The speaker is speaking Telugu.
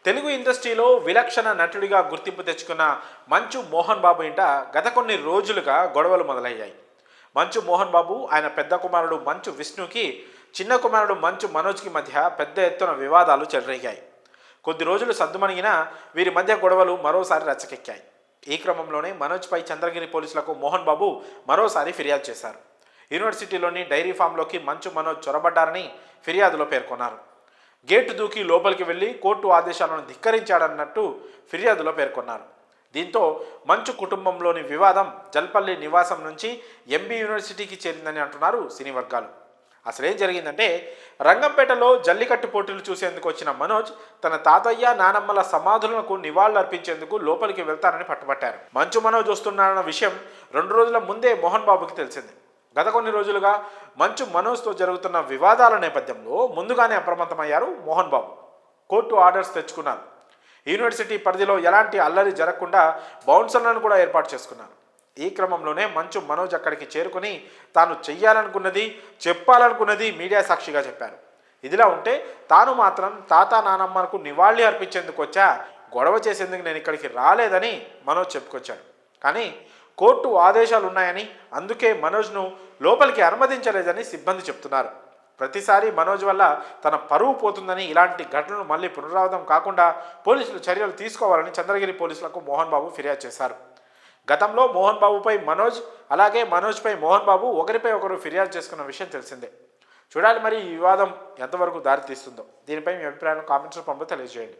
తెలుగు ఇండస్ట్రీలో విలక్షణ నటుడిగా గుర్తింపు తెచ్చుకున్న మంచు మోహన్ బాబు ఇంట గత కొన్ని రోజులుగా గొడవలు మొదలయ్యాయి. మంచు మోహన్ బాబు ఆయన పెద్ద కుమారుడు మంచు విష్ణుకి, చిన్న కుమారుడు మంచు మనోజ్కి మధ్య పెద్ద ఎత్తున వివాదాలు చెలరేగాయి. కొద్ది రోజులు సద్దుమణిగినా వీరి మధ్య గొడవలు మరోసారి రచ్చకెక్కాయి. ఈ క్రమంలోనే మనోజ్పై చంద్రగిరి పోలీసులకు మోహన్ బాబు మరోసారి ఫిర్యాదు చేశారు. యూనివర్సిటీలోని డైరీ ఫామ్లోకి మంచు మనోజ్ చొరబడ్డారని ఫిర్యాదులో పేర్కొన్నారు. గేటు దూకి లోపలికి వెళ్లి కోర్టు ఆదేశాలను ధిక్కరించాడన్నట్టు ఫిర్యాదులో పేర్కొన్నారు. దీంతో మంచు కుటుంబంలోని వివాదం జల్పల్లి నివాసం నుంచి ఎంబీ యూనివర్సిటీకి చేరిందని అంటున్నారు సినీ వర్గాలు. అసలేం జరిగిందంటే, రంగంపేటలో జల్లికట్టు పోటీలు చూసేందుకు వచ్చిన మనోజ్ తన తాతయ్య నానమ్మల సమాధులకు నివాళులర్పించేందుకు లోపలికి వెళ్తానని పట్టుబట్టారు. మంచు మనోజ్ వస్తున్నారన్న విషయం 2 రోజుల ముందే మోహన్ బాబుకి తెలిసింది. గత కొన్ని రోజులుగా మంచు మనోజ్తో జరుగుతున్న వివాదాల నేపథ్యంలో ముందుగానే అప్రమత్తమయ్యారు మోహన్ బాబు. కోర్టు ఆర్డర్స్ తెచ్చుకున్నారు. యూనివర్సిటీ పరిధిలో ఎలాంటి అల్లరి జరగకుండా బౌన్సర్లను కూడా ఏర్పాటు చేసుకున్నారు. ఈ క్రమంలోనే మంచు మనోజ్ అక్కడికి చేరుకుని తాను చెయ్యాలనుకున్నది, చెప్పాలనుకున్నది మీడియా సాక్షిగా చెప్పారు. ఇదిలా ఉంటే తాను మాత్రం తాత నానమ్మలకు నివాళి అర్పించేందుకు వచ్చా, గొడవ చేసేందుకు నేను ఇక్కడికి రాలేదని మనోజ్ చెప్పుకొచ్చాడు. కానీ కోర్టు ఆదేశాలు ఉన్నాయని, అందుకే మనోజ్ను లోపలికి అనుమతించలేదని సిబ్బంది చెప్తున్నారు. ప్రతిసారి మనోజ్ వల్ల తన పరువు పోతుందని, ఇలాంటి ఘటనలు మళ్ళీ పునరావృతం కాకుండా పోలీసులు చర్యలు తీసుకోవాలని చంద్రగిరి పోలీసులకు మోహన్ బాబు ఫిర్యాదు చేశారు. గతంలో మోహన్ బాబుపై మనోజ్, అలాగే మనోజ్పై మోహన్ బాబు ఒకరిపై ఒకరు ఫిర్యాదు చేసుకున్న విషయం తెలిసిందే. చూడాలి మరి ఈ వివాదం ఎంతవరకు దారితీస్తుందో. దీనిపై మీ అభిప్రాయాలను కామెంట్స్ రూపంలో తెలియజేయండి.